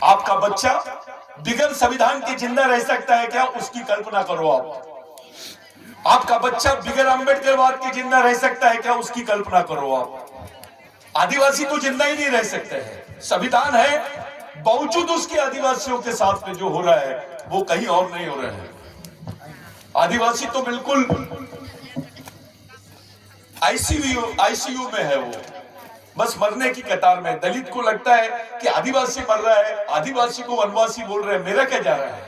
आपका बच्चा बिगड़ संविधान के जिंदा रह सकता है क्या? उसकी कल्पना करो आप। आपका बच्चा बिगड़ अम्बेडकरवाद के जिंदा रह सकता है क्या? उसकी कल्पना करो आप। आदिवासी तो जिंदा ही नहीं रह सकते हैं। संविधान है, बावजूद उसके आदिवासियों के साथ में जो हो रहा है वो कहीं और नहीं हो रहा है। आदिवासी तो बिल्कुल आईसीयू में है, वो बस मरने की कतार में। दलित को लगता है कि आदिवासी मर रहा है, आदिवासी को वनवासी बोल रहे हैं, मेरा क्या जा रहा है।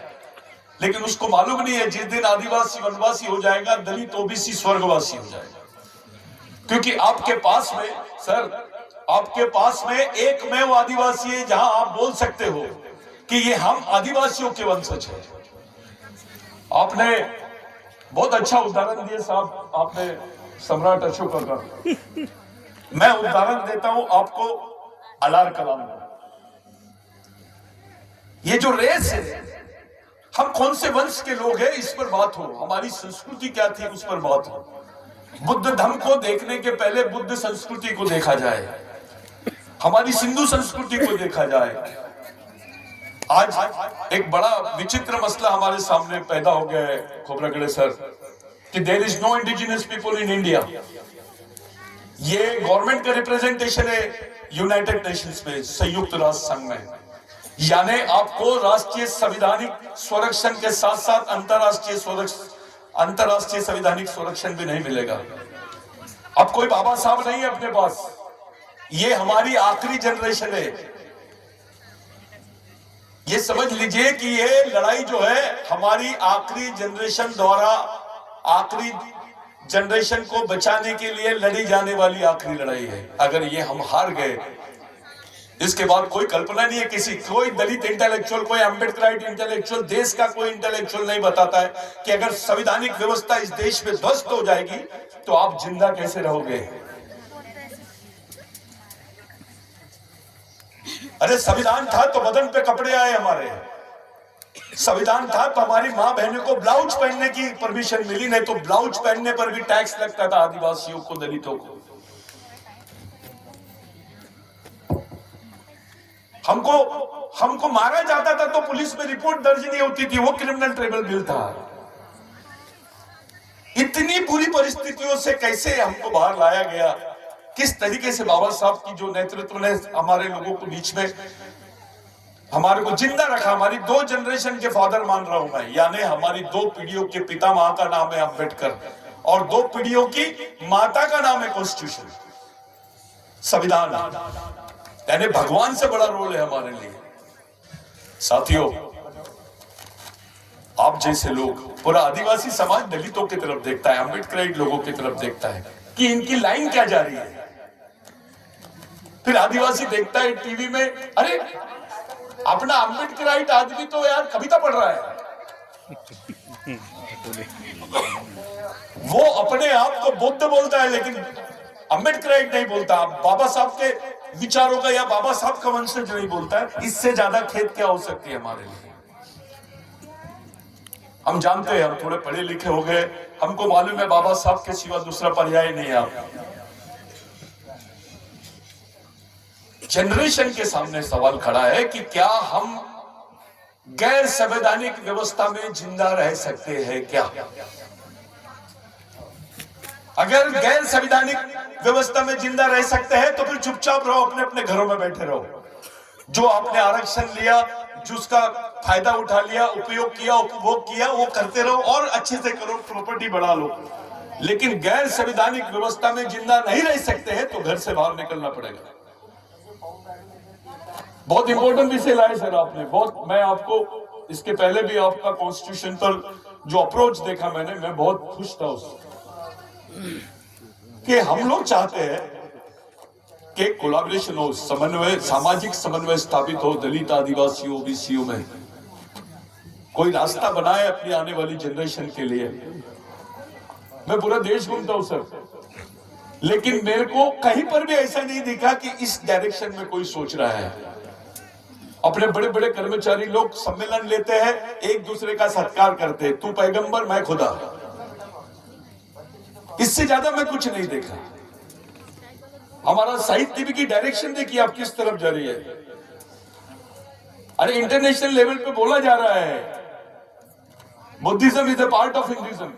लेकिन उसको मालूम नहीं है जिस दिन आदिवासी वनवासी हो जाएगा, दलित ओबीसी स्वर्गवासी हो जाएगा। क्योंकि आपके पास में सर, आपके पास में एकमेव आदिवासी है जहां आप बोल सकते हो कि ये हम आदिवासियों के वंशज हैं। आपने बहुत अच्छा उदाहरण दिया साहब, आपने सम्राट अशोक का। मैं उदाहरण देता हूं आपको अलार कलाम का। ये जो रेस है, हम कौन से वंश के लोग हैं इस पर बात हो, हमारी संस्कृति क्या थी उस पर बात हो। बुद्ध धर्म को देखने के पहले बुद्ध संस्कृति को देखा जाए, हमारी सिंधु संस्कृति को देखा जाए। आज एक बड़ा विचित्र मसला हमारे सामने पैदा हो गया है खोबरागड़े सर, कि there is no indigenous people in India. ये गवर्नमेंट का रिप्रेजेंटेशन है यूनाइटेड नेशंस में, संयुक्त राष्ट्र संघ में। यानी आपको राष्ट्रीय संवैधानिक संरक्षण के साथ साथ अंतरराष्ट्रीय संवैधानिक संरक्षण भी नहीं मिलेगा। अब कोई बाबा साहब नहीं है अपने पास, ये हमारी आखिरी जनरेशन है। ये समझ लीजिए कि ये लड़ाई जो है हमारी आखिरी जनरेशन द्वारा, आखिरी जनरेशन को बचाने के लिए लड़ी जाने वाली आखिरी लड़ाई है। अगर ये हम हार गए, इसके बाद कोई कल्पना नहीं है किसी, कोई दलित इंटेलेक्चुअल, कोई अम्बेडकराइट इंटेलेक्चुअल, देश का कोई इंटेलेक्चुअल नहीं बताता है कि अगर संवैधानिक व्यवस्था इस देश में ध्वस्त हो जाएगी तो आप जिंदा कैसे रहोगे। अरे संविधान था तो बदन पे कपड़े आए हमारे, संविधान था तो हमारी मां बहनों को ब्लाउज पहनने की परमिशन मिली, नहीं तो ब्लाउज पहनने पर भी टैक्स लगता था आदिवासियों को, दलितों को। हमको मारा जाता था तो पुलिस में रिपोर्ट दर्ज नहीं होती थी, वो क्रिमिनल ट्रिब्यूनल बिल था। इतनी बुरी परिस्थितियों से कैसे हमको बाहर लाया गया, किस तरीके से बाबा साहब की जो नेतृत्व ने हमारे लोगों को बीच में हमारे को जिंदा रखा। हमारी 2 जनरेशन के फादर मान रहा हूं मैं, यानी हमारी 2 पीढ़ियों के पिता मां का नाम है अम्बेडकर और 2 पीढ़ियों की माता का नाम है कॉन्स्टिट्यूशन, संविधान। यानी भगवान से बड़ा रोल है हमारे लिए। साथियों, आप जैसे लोग, पूरा आदिवासी समाज दलितों की तरफ देखता है, अम्बेडकराइट लोगों की तरफ देखता है कि इनकी लाइन क्या जा रही है। फिर आदिवासी देखता है टीवी में, अरे अपना अम्बेडकराइट आदमी तो यार कविता पढ़ रहा है, वो अपने आप को बुद्ध बोलता है लेकिन अम्बेडकराइट नहीं बोलता, बाबा साहब के विचारों का या बाबा साहब का वंशज नहीं बोलता है। इससे ज्यादा खेद क्या हो सकती है हमारे लिए। हम जानते हैं, हम थोड़े पढ़े लिखे हो गए, हमको मालूम है बाबा साहब के सिवा दूसरा पर्याय नहीं है। आप जनरेशन के सामने सवाल खड़ा है कि क्या हम गैर संवैधानिक व्यवस्था में जिंदा रह सकते हैं क्या? अगर गैर संवैधानिक व्यवस्था में जिंदा रह सकते हैं तो फिर चुपचाप रहो, अपने अपने घरों में बैठे रहो। जो आपने आरक्षण लिया, जिसका फायदा उठा लिया, उपयोग किया, उपभोग किया, वो करते रहो और अच्छे से करो, प्रॉपर्टी बढ़ा लो। लेकिन गैर संवैधानिक व्यवस्था में जिंदा नहीं रह सकते हैं तो घर से बाहर निकलना पड़ेगा। बहुत इंपॉर्टेंट विषय लाए सर आपने, बहुत। मैं आपको इसके पहले भी आपका कॉन्स्टिट्यूशन पर जो अप्रोच देखा मैंने, मैं बहुत खुश था उससे, कि हम लोग चाहते हैं कि कोलैबोरेशन हो, समन्वय, सामाजिक समन्वय स्थापित हो दलित, आदिवासी, ओबीसी में, कोई रास्ता बनाए अपनी आने वाली जनरेशन के लिए। मैं पूरा देश घूमता हूं सर, लेकिन मेरे को कहीं पर भी ऐसा नहीं दिखा कि इस डायरेक्शन में कोई सोच रहा है। अपने बड़े बड़े कर्मचारी लोग सम्मेलन लेते हैं, एक दूसरे का सत्कार करते हैं, तू पैगंबर मैं खुदा, इससे ज्यादा मैं कुछ नहीं देखा। हमारा साहित्य की डायरेक्शन देखिए आप किस तरफ जा रही है। अरे इंटरनेशनल लेवल पे बोला जा रहा है Buddhism is a part of Hinduism.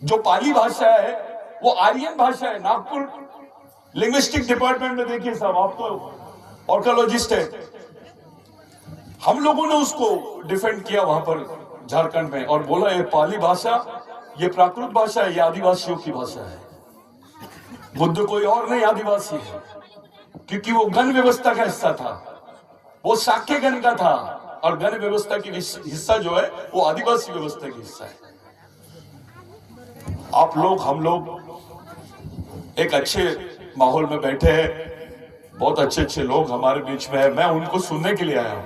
जो पाली भाषा है वो आर्यन भाषा है। नागपुर लिंग्विस्टिक डिपार्टमेंट में देखिए साहब, आप तो ऑर्कोलॉजिस्ट है, हम लोगों ने उसको डिफेंड किया वहां पर झारखंड में और बोला ये पाली भाषा, ये प्राकृत भाषा है, ये आदिवासियों की भाषा है। बुद्ध कोई और नहीं आदिवासी है, क्योंकि वो गण व्यवस्था का हिस्सा था, वो शाक्य गण का था और गण व्यवस्था की हिस्सा जो है वो आदिवासी व्यवस्था की हिस्सा है। आप लोग हम लोग एक अच्छे माहौल में बैठे हैं, बहुत अच्छे अच्छे लोग हमारे बीच में है, मैं उनको सुनने के लिए आया हूं।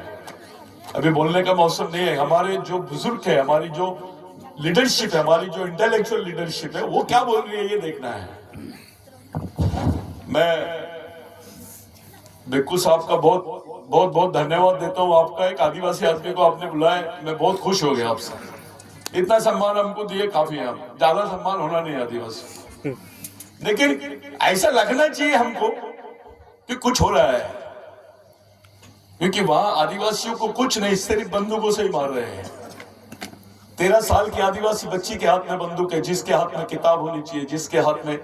अभी बोलने का मौसम नहीं है। हमारे जो बुजुर्ग है, हमारी जो लीडरशिप है, हमारी जो इंटेलेक्चुअल लीडरशिप है, वो क्या बोल रही है ये देखना है। मैं बिक्कू साहब का बहुत बहुत बहुत धन्यवाद देता हूं। आपका एक आदिवासी आदमी को आपने बुलाया, मैं बहुत खुश हो गया आपसे। इतना सम्मान हमको दिए काफी है, ज्यादा सम्मान होना नहीं आदिवासी, लेकिन ऐसा लगना चाहिए हमको कि कुछ हो रहा है, क्योंकि वहां आदिवासियों को कुछ नहीं, सिर्फ बंदूकों से ही मार रहे हैं। 13 साल की आदिवासी बच्ची के हाथ में बंदूक है, जिसके हाथ में किताब होनी चाहिए, जिसके हाथ में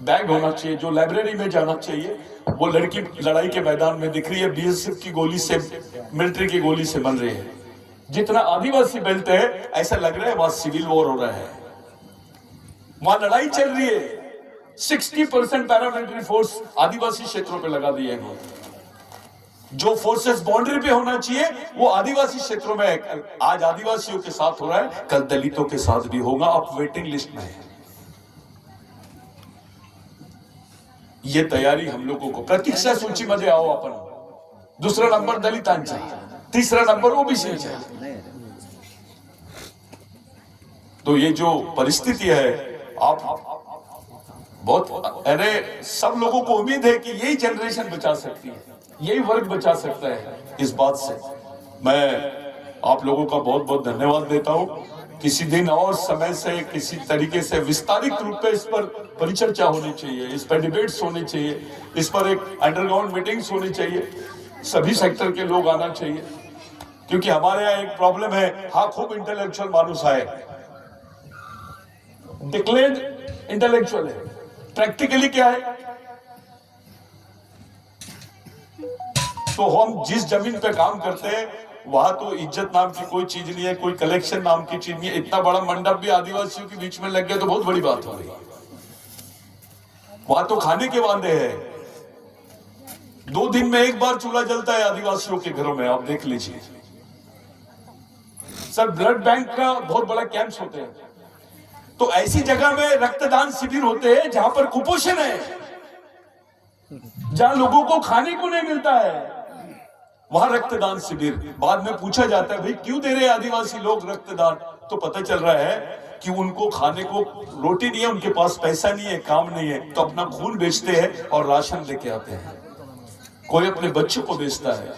बैग होना चाहिए, जो लाइब्रेरी में जाना चाहिए, वो लड़की लड़ाई के मैदान में दिख रही है, बीएसएफ की गोली से, मिलिट्री की गोली से बन रही है। जितना आदिवासी बेल्ट है ऐसा लग रहा है वहां सिविल वॉर हो रहा है, वहां लड़ाई चल रही है। 60% पैरामिलिट्री फोर्स आदिवासी क्षेत्रों पे लगा दिए हैं। जो फोर्सेस बाउंड्री पे होना चाहिए वो आदिवासी क्षेत्रों में है। आज आदिवासियों के साथ हो रहा है, कल दलितों के साथ भी होगा। आप वेटिंग लिस्ट में है। ये तैयारी हम लोगों को, प्रतीक्षा सूची मध्ये आओ आपण। दूसरा नंबर दलितांचा, तीसरा नंबर ओबीसीचा। तो ये जो परिस्थिति है, आप बहुत, अरे सब लोगों को उम्मीद है कि यही जनरेशन बचा सकती है, यही वर्ग बचा सकता है। इस बात से मैं आप लोगों का बहुत बहुत धन्यवाद देता हूं। किसी दिन और समय से किसी तरीके से विस्तारित रूप में इस पर परिचर्चा होनी चाहिए, इस पर डिबेट्स होनी चाहिए, इस पर एक अंडरग्राउंड मीटिंग्स होनी चाहिए, सभी सेक्टर के लोग आना चाहिए। क्योंकि हमारे यहाँ एक प्रॉब्लम है, हाँ खूब इंटेलेक्चुअल मानुस है, डिक्लेयर्ड इंटेलेक्चुअल है, प्रैक्टिकली क्या है? तो हम जिस जमीन पे काम करते हैं वहां तो इज्जत नाम की कोई चीज नहीं है, कोई कलेक्शन नाम की चीज नहीं है। इतना बड़ा मंडप भी आदिवासियों के बीच में लग गया तो बहुत बड़ी बात हो रही है। वहां तो खाने के वादे हैं, 2 दिन में एक बार चूल्हा जलता है आदिवासियों के घरों में, आप देख लीजिए। सर ब्लड बैंक का बहुत बड़ा कैंप्स होते हैं, तो ऐसी जगह में रक्तदान शिविर होते हैं जहां पर कुपोषण है, जहां लोगों को खाने को नहीं मिलता है, वहां रक्तदान शिविर। बाद में पूछा जाता है भाई क्यों दे रहे आदिवासी लोग रक्तदान, तो पता चल रहा है कि उनको खाने को रोटी नहीं है, उनके पास पैसा नहीं है, काम नहीं है, तो अपना खून बेचते हैं और राशन लेके आते हैं। कोई अपने बच्चों को बेचता है।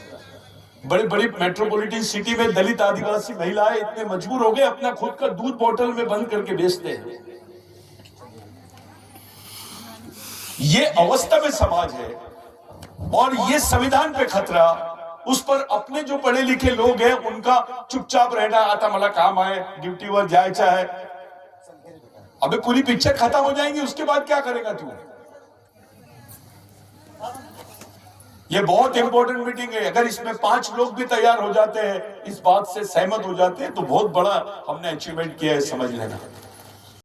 बड़ी बड़ी मेट्रोपॉलिटन सिटी में दलित आदिवासी महिलाएं इतने मजबूर हो गए, अपना खुद का दूध बोतल में बंद करके बेचते हैं। ये अवस्था में समाज है और ये संविधान पे खतरा। उस पर अपने जो पढ़े लिखे लोग हैं उनका चुपचाप रहना, आता मला काम है, ड्यूटी वर जायचा है। अबे पूरी पिक्चर खत्म हो जाएंगी, उसके बाद क्या करेगा तू? ये बहुत इंपॉर्टेंट मीटिंग है। अगर इसमें 5 लोग भी तैयार हो जाते हैं, इस बात से सहमत हो जाते हैं, तो बहुत बड़ा हमने अचीवमेंट किया है, समझ लेना।